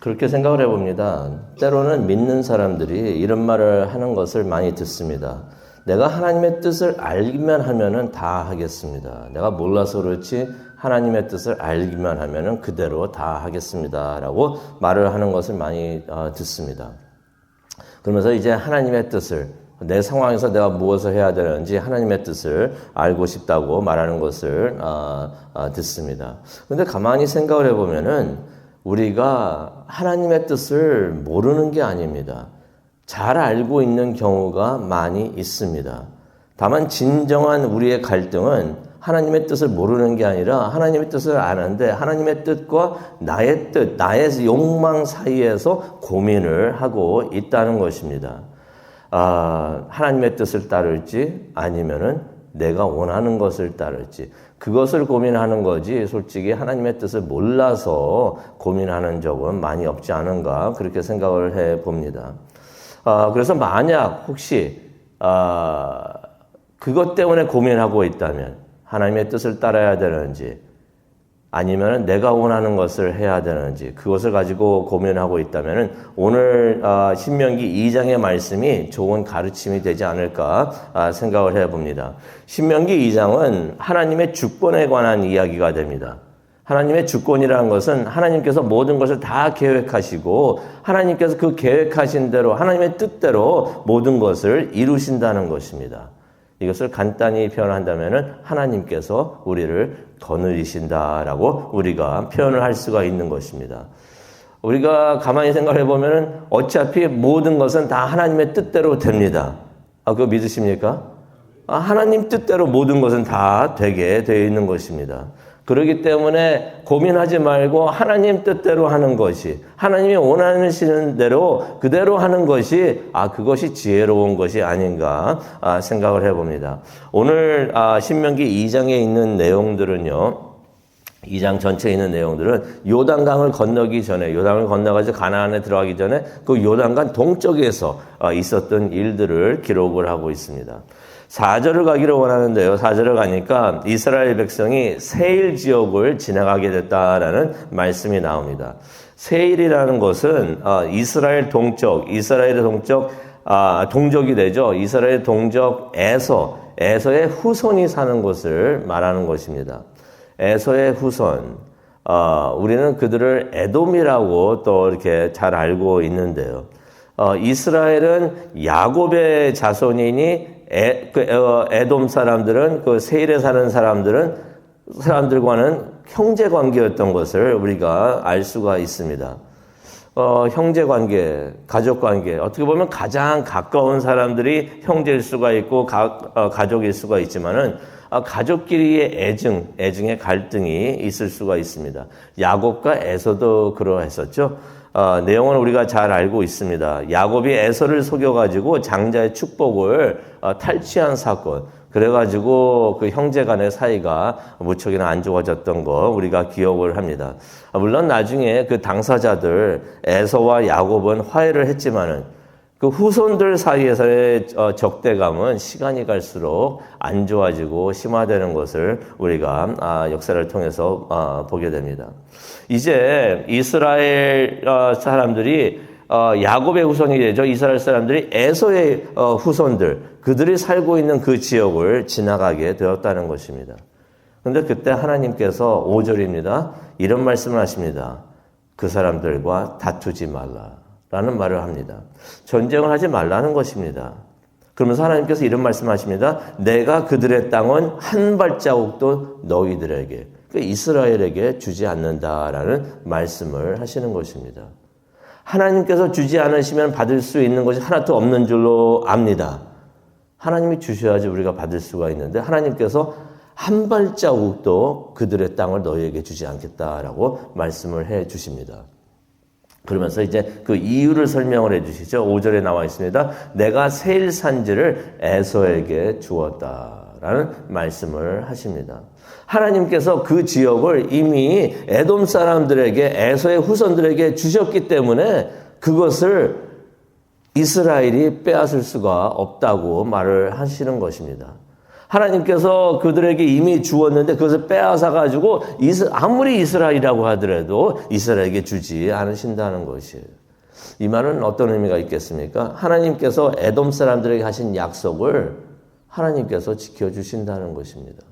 그렇게 생각을 해봅니다. 때로는 믿는 사람들이 이런 말을 하는 것을 많이 듣습니다. 내가 하나님의 뜻을 알기만 하면은 다 하겠습니다. 내가 몰라서 그렇지 하나님의 뜻을 알기만 하면은 그대로 다 하겠습니다. 라고 말을 하는 것을 많이 듣습니다. 그러면서 이제 하나님의 뜻을 내 상황에서 내가 무엇을 해야 되는지 하나님의 뜻을 알고 싶다고 말하는 것을 듣습니다. 그런데 가만히 생각을 해보면은 우리가 하나님의 뜻을 모르는 게 아닙니다. 잘 알고 있는 경우가 많이 있습니다. 다만 진정한 우리의 갈등은 하나님의 뜻을 모르는 게 아니라 하나님의 뜻을 아는데 하나님의 뜻과 나의 뜻, 나의 욕망 사이에서 고민을 하고 있다는 것입니다. 하나님의 뜻을 따를지 아니면은 내가 원하는 것을 따를지 그것을 고민하는 거지 솔직히 하나님의 뜻을 몰라서 고민하는 적은 많이 없지 않은가 그렇게 생각을 해봅니다. 그래서 만약 혹시 그것 때문에 고민하고 있다면 하나님의 뜻을 따라야 되는지 아니면 내가 원하는 것을 해야 되는지 그것을 가지고 고민하고 있다면 오늘 신명기 2장의 말씀이 좋은 가르침이 되지 않을까 생각을 해봅니다. 신명기 2장은 하나님의 주권에 관한 이야기가 됩니다. 하나님의 주권이라는 것은 하나님께서 모든 것을 다 계획하시고 하나님께서 그 계획하신 대로 하나님의 뜻대로 모든 것을 이루신다는 것입니다. 이것을 간단히 표현한다면 하나님께서 우리를 거느리신다라고 우리가 표현을 할 수가 있는 것입니다. 우리가 가만히 생각해 보면 어차피 모든 것은 다 하나님의 뜻대로 됩니다. 그거 믿으십니까? 하나님 뜻대로 모든 것은 다 되게 되어 있는 것입니다. 그렇기 때문에 고민하지 말고 하나님 뜻대로 하는 것이 하나님이 원하시는 대로 그대로 하는 것이 그것이 지혜로운 것이 아닌가 생각을 해봅니다. 오늘 신명기 2장에 있는 내용들은요. 2장 전체에 있는 내용들은 요단강을 건너기 전에 요단을 건너가지고 가나안에 들어가기 전에 그 요단강 동쪽에서 있었던 일들을 기록을 하고 있습니다. 4절을 가기를 원하는데요. 4절을 가니까 이스라엘 백성이 세일 지역을 지나가게 됐다라는 말씀이 나옵니다. 세일이라는 것은 이스라엘 동쪽, 동족이 되죠. 이스라엘 동족 에서의 후손이 사는 곳을 말하는 것입니다. 에서의 후손. 우리는 그들을 에돔이라고 또 이렇게 잘 알고 있는데요. 이스라엘은 야곱의 자손이니 에돔 사람들은 그 세일에 사는 사람들과는 형제 관계였던 것을 우리가 알 수가 있습니다. 형제 관계, 가족 관계, 어떻게 보면 가장 가까운 사람들이 형제일 수가 있고 가족일 수가 있지만은 가족끼리의 애증의 갈등이 있을 수가 있습니다. 야곱과 에서도 그러했었죠. 내용은 우리가 잘 알고 있습니다. 야곱이 에서를 속여가지고 장자의 축복을 탈취한 사건. 그래가지고 그 형제 간의 사이가 무척이나 안 좋아졌던 거 우리가 기억을 합니다. 물론 나중에 그 당사자들 에서와 야곱은 화해를 했지만은 그 후손들 사이에서의 적대감은 시간이 갈수록 안 좋아지고 심화되는 것을 우리가 역사를 통해서 보게 됩니다. 이제 이스라엘 사람들이 야곱의 후손이 되죠. 이스라엘 사람들이 에서의 후손들, 그들이 살고 있는 그 지역을 지나가게 되었다는 것입니다. 그런데 그때 하나님께서 5절입니다. 이런 말씀을 하십니다. 그 사람들과 다투지 말라. 라는 말을 합니다. 전쟁을 하지 말라는 것입니다. 그러면서 하나님께서 이런 말씀하십니다. 내가 그들의 땅은 한 발자국도 너희들에게, 이스라엘에게 주지 않는다라는 말씀을 하시는 것입니다. 하나님께서 주지 않으시면 받을 수 있는 것이 하나도 없는 줄로 압니다. 하나님이 주셔야지 우리가 받을 수가 있는데 하나님께서 한 발자국도 그들의 땅을 너희에게 주지 않겠다라고 말씀을 해 주십니다. 그러면서 이제 그 이유를 설명을 해 주시죠. 5절에 나와 있습니다. 내가 세일 산지를 에서에게 주었다라는 말씀을 하십니다. 하나님께서 그 지역을 이미 에돔 사람들에게 에서의 후손들에게 주셨기 때문에 그것을 이스라엘이 빼앗을 수가 없다고 말을 하시는 것입니다. 하나님께서 그들에게 이미 주었는데 그것을 빼앗아 가지고 아무리 이스라엘이라고 하더라도 이스라엘에게 주지 않으신다는 것이에요. 이 말은 어떤 의미가 있겠습니까? 하나님께서 에돔 사람들에게 하신 약속을 하나님께서 지켜주신다는 것입니다.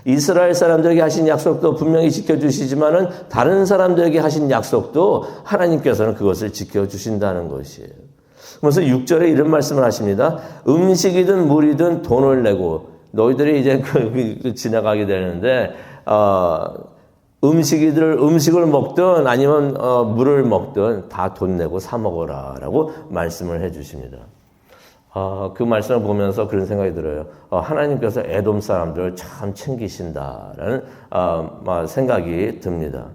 이스라엘 사람들에게 하신 약속도 분명히 지켜주시지만은 다른 사람들에게 하신 약속도 하나님께서는 그것을 지켜주신다는 것이에요. 그래서 6절에 이런 말씀을 하십니다. 음식이든 물이든 돈을 내고 너희들이 이제 지나가게 되는데 음식을 먹든 아니면 물을 먹든 다 돈 내고 사 먹어라라고 말씀을 해주십니다. 그 말씀을 보면서 그런 생각이 들어요. 하나님께서 에돔 사람들을 참 챙기신다라는 생각이 듭니다.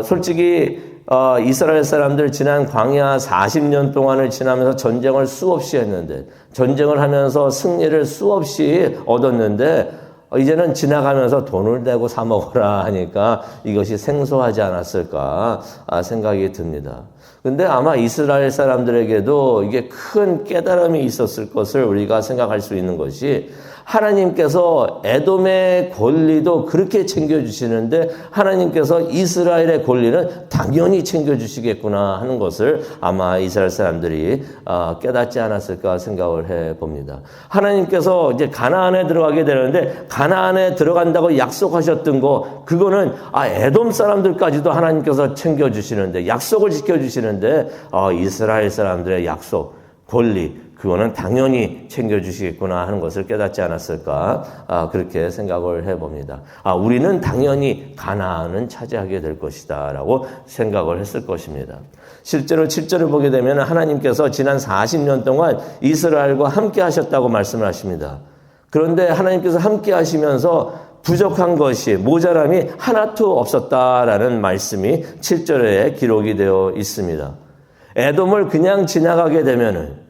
솔직히 이스라엘 사람들 지난 광야 40년 동안을 지나면서 전쟁을 수없이 했는데 전쟁을 하면서 승리를 수없이 얻었는데 이제는 지나가면서 돈을 내고 사 먹어라 하니까 이것이 생소하지 않았을까 생각이 듭니다. 근데 아마 이스라엘 사람들에게도 이게 큰 깨달음이 있었을 것을 우리가 생각할 수 있는 것이 하나님께서 에돔의 권리도 그렇게 챙겨주시는데 하나님께서 이스라엘의 권리는 당연히 챙겨주시겠구나 하는 것을 아마 이스라엘 사람들이 깨닫지 않았을까 생각을 해봅니다. 하나님께서 이제 가나안에 들어가게 되는데 가나안에 들어간다고 약속하셨던 거 그거는 에돔 사람들까지도 하나님께서 챙겨주시는데 약속을 지켜주시는데 이스라엘 사람들의 약속, 권리 그거는 당연히 챙겨주시겠구나 하는 것을 깨닫지 않았을까 그렇게 생각을 해봅니다. 우리는 당연히 가나안은 차지하게 될 것이다 라고 생각을 했을 것입니다. 실제로 7절을 보게 되면 하나님께서 지난 40년 동안 이스라엘과 함께 하셨다고 말씀을 하십니다. 그런데 하나님께서 함께 하시면서 부족한 것이 모자람이 하나도 없었다라는 말씀이 7절에 기록이 되어 있습니다. 에돔을 그냥 지나가게 되면은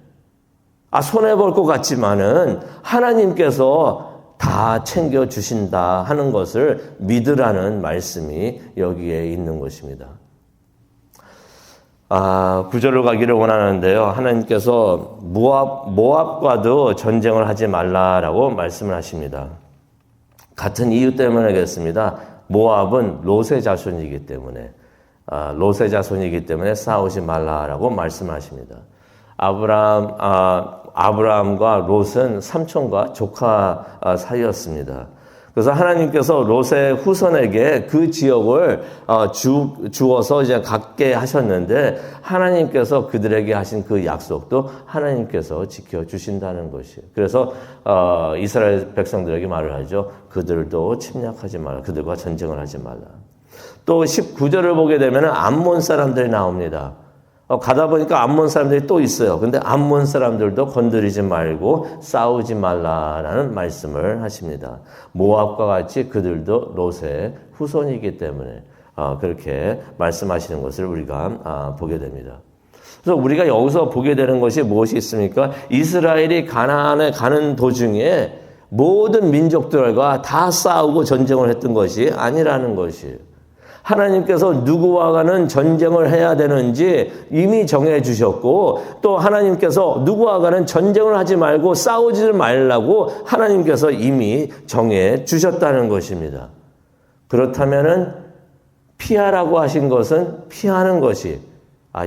손해볼 것 같지만은 하나님께서 다 챙겨주신다 하는 것을 믿으라는 말씀이 여기에 있는 것입니다. 9절을 가기를 원하는데요. 하나님께서 모압과도 전쟁을 하지 말라라고 말씀을 하십니다. 같은 이유 때문에겠습니다. 모압은 롯의 자손이기 때문에 싸우지 말라라고 말씀하십니다. 아브라함과 롯은 삼촌과 조카 사이였습니다. 그래서 하나님께서 롯의 후손에게 그 지역을 주어서 이제 갖게 하셨는데 하나님께서 그들에게 하신 그 약속도 하나님께서 지켜주신다는 것이에요. 그래서 이스라엘 백성들에게 말을 하죠. 그들도 침략하지 말라. 그들과 전쟁을 하지 말라. 또 19절을 보게 되면 암몬 사람들이 나옵니다. 가다 보니까 암몬 사람들이 또 있어요. 근데 암몬 사람들도 건드리지 말고 싸우지 말라라는 말씀을 하십니다. 모압과 같이 그들도 롯의 후손이기 때문에 그렇게 말씀하시는 것을 우리가 보게 됩니다. 그래서 우리가 여기서 보게 되는 것이 무엇이 있습니까? 이스라엘이 가나안에 가는 도중에 모든 민족들과 다 싸우고 전쟁을 했던 것이 아니라는 것이에요. 하나님께서 누구와가는 전쟁을 해야 되는지 이미 정해 주셨고 또 하나님께서 누구와가는 전쟁을 하지 말고 싸우지 말라고 하나님께서 이미 정해 주셨다는 것입니다. 그렇다면은 피하라고 하신 것은 피하는 것이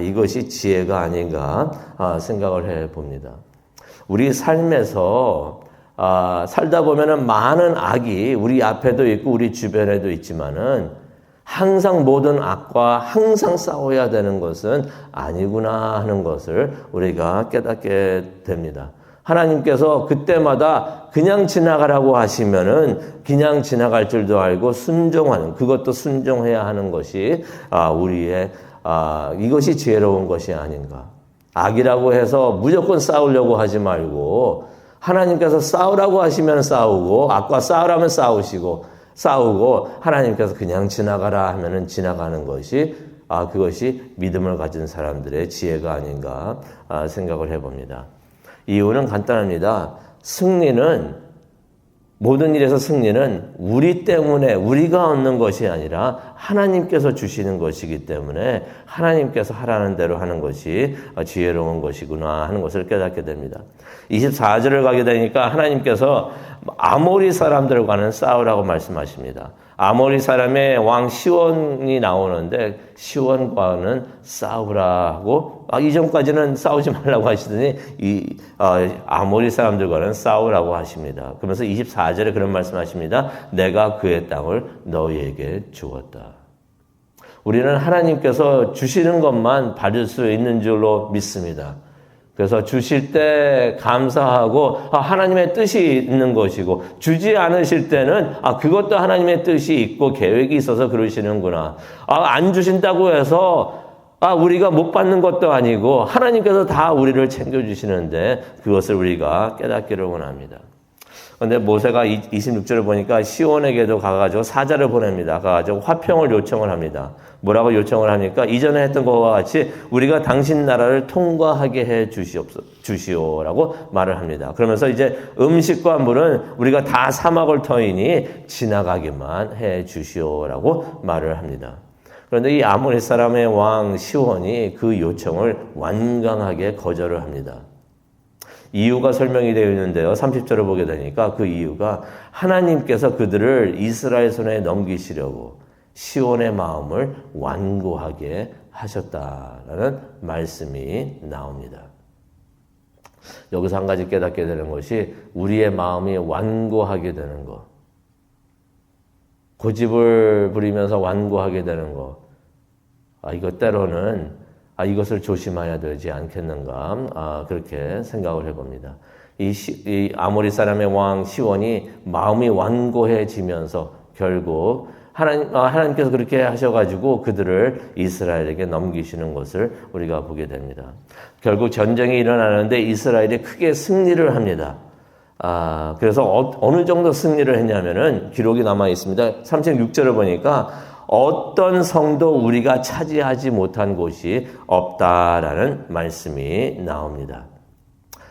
이것이 지혜가 아닌가 생각을 해 봅니다. 우리 삶에서 살다 보면은 많은 악이 우리 앞에도 있고 우리 주변에도 있지만은 항상 모든 악과 항상 싸워야 되는 것은 아니구나 하는 것을 우리가 깨닫게 됩니다. 하나님께서 그때마다 그냥 지나가라고 하시면은 그냥 지나갈 줄도 알고 순종하는 그것도 순종해야 하는 것이 우리의 이것이 지혜로운 것이 아닌가. 악이라고 해서 무조건 싸우려고 하지 말고 하나님께서 싸우라고 하시면 싸우고 악과 싸우라면 싸우고 하나님께서 그냥 지나가라 하면은 지나가는 것이 그것이 믿음을 가진 사람들의 지혜가 아닌가 생각을 해봅니다. 이유는 간단합니다. 승리는 모든 일에서 승리는 우리 때문에 우리가 얻는 것이 아니라 하나님께서 주시는 것이기 때문에 하나님께서 하라는 대로 하는 것이 지혜로운 것이구나 하는 것을 깨닫게 됩니다. 24절을 가게 되니까 하나님께서 아모리 사람들과는 싸우라고 말씀하십니다. 아모리 사람의 왕 시온이 나오는데 시온과는 싸우라 하고 이전까지는 싸우지 말라고 하시더니 아모리 사람들과는 싸우라고 하십니다. 그러면서 24절에 그런 말씀하십니다. 내가 그의 땅을 너희에게 주었다. 우리는 하나님께서 주시는 것만 받을 수 있는 줄로 믿습니다. 그래서 주실 때 감사하고 하나님의 뜻이 있는 것이고 주지 않으실 때는 그것도 하나님의 뜻이 있고 계획이 있어서 그러시는구나. 안 주신다고 해서 우리가 못 받는 것도 아니고 하나님께서 다 우리를 챙겨주시는데 그것을 우리가 깨닫기를 원합니다. 그런데 모세가 26절을 보니까 시온에게도 가가지고 사자를 보냅니다. 가가지고 화평을 요청을 합니다. 뭐라고 요청을 하니까 이전에 했던 것과 같이 우리가 당신 나라를 통과하게 해 주시오라고 말을 합니다. 그러면서 이제 음식과 물은 우리가 다 사막을 터이니 지나가기만 해 주시오라고 말을 합니다. 그런데 이 아모리 사람의 왕 시온이 그 요청을 완강하게 거절을 합니다. 이유가 설명이 되어 있는데요. 30절을 보게 되니까 그 이유가 하나님께서 그들을 이스라엘 손에 넘기시려고 시온의 마음을 완고하게 하셨다라는 말씀이 나옵니다. 여기서 한 가지 깨닫게 되는 것이 우리의 마음이 완고하게 되는 것. 고집을 부리면서 완고하게 되는 것. 이것 때로는 이것을 조심해야 되지 않겠는가 그렇게 생각을 해봅니다. 이 아모리 사람의 왕 시온이 마음이 완고해지면서 결국 하나님께서 그렇게 하셔가지고 그들을 이스라엘에게 넘기시는 것을 우리가 보게 됩니다. 결국 전쟁이 일어나는데 이스라엘이 크게 승리를 합니다. 그래서 어느 정도 승리를 했냐면은 기록이 남아 있습니다. 36절을 보니까 어떤 성도 우리가 차지하지 못한 곳이 없다라는 말씀이 나옵니다.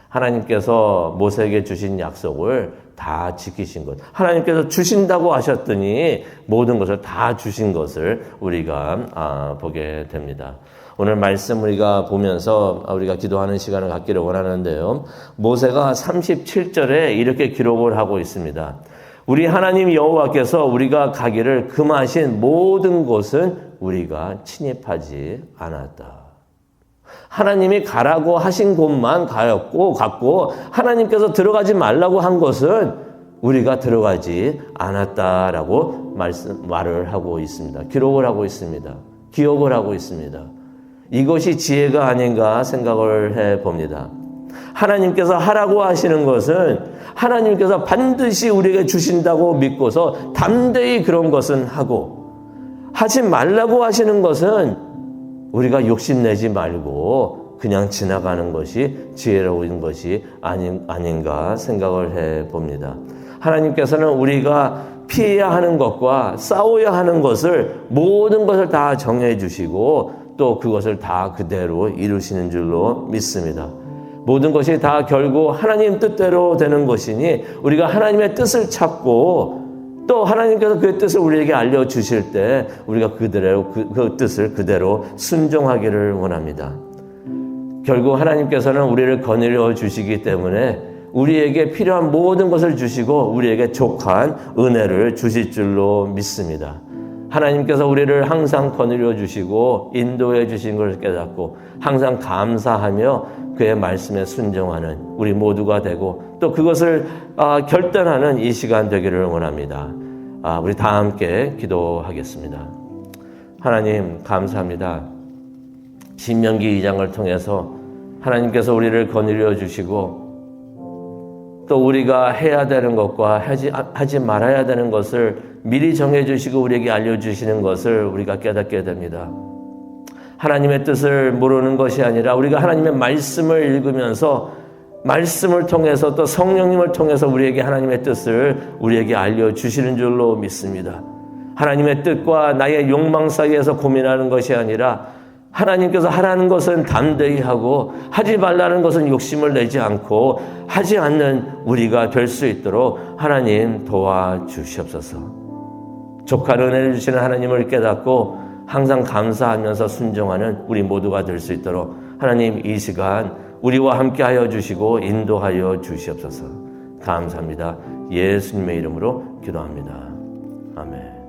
하나님께서 모세에게 주신 약속을 다 지키신 것. 하나님께서 주신다고 하셨더니 모든 것을 다 주신 것을 우리가 보게 됩니다. 오늘 말씀 우리가 보면서 우리가 기도하는 시간을 갖기를 원하는데요. 모세가 37절에 이렇게 기록을 하고 있습니다. 우리 하나님 여호와께서 우리가 가기를 금하신 모든 곳은 우리가 침입하지 않았다. 하나님이 가라고 하신 곳만 갔고 하나님께서 들어가지 말라고 한 것은 우리가 들어가지 않았다라고 말을 하고 있습니다. 기록을 하고 있습니다. 기억을 하고 있습니다. 이것이 지혜가 아닌가 생각을 해봅니다. 하나님께서 하라고 하시는 것은 하나님께서 반드시 우리에게 주신다고 믿고서 담대히 그런 것은 하고 하지 말라고 하시는 것은 우리가 욕심내지 말고 그냥 지나가는 것이 지혜로운 것이 아닌가 생각을 해봅니다. 하나님께서는 우리가 피해야 하는 것과 싸워야 하는 것을 모든 것을 다 정해 주시고 또 그것을 다 그대로 이루시는 줄로 믿습니다. 모든 것이 다 결국 하나님 뜻대로 되는 것이니 우리가 하나님의 뜻을 찾고 또 하나님께서 그 뜻을 우리에게 알려주실 때 우리가 그 뜻을 그대로 순종하기를 원합니다. 결국 하나님께서는 우리를 거느려 주시기 때문에 우리에게 필요한 모든 것을 주시고 우리에게 족한 은혜를 주실 줄로 믿습니다. 하나님께서 우리를 항상 거느려 주시고 인도해 주신 것을 깨닫고 항상 감사하며 그의 말씀에 순종하는 우리 모두가 되고 또 그것을 결단하는 이 시간 되기를 원합니다. 우리 다 함께 기도하겠습니다. 하나님 감사합니다. 신명기 2장을 통해서 하나님께서 우리를 거느려 주시고 또 우리가 해야 되는 것과 하지 말아야 되는 것을 미리 정해 주시고 우리에게 알려주시는 것을 우리가 깨닫게 됩니다. 하나님의 뜻을 모르는 것이 아니라 우리가 하나님의 말씀을 읽으면서 말씀을 통해서 또 성령님을 통해서 우리에게 하나님의 뜻을 우리에게 알려주시는 줄로 믿습니다. 하나님의 뜻과 나의 욕망 사이에서 고민하는 것이 아니라 하나님께서 하라는 것은 담대히 하고 하지 말라는 것은 욕심을 내지 않고 하지 않는 우리가 될 수 있도록 하나님 도와주시옵소서. 족한 은혜를 주시는 하나님을 깨닫고 항상 감사하면서 순종하는 우리 모두가 될 수 있도록 하나님 이 시간 우리와 함께하여 주시고 인도하여 주시옵소서. 감사합니다. 예수님의 이름으로 기도합니다. 아멘.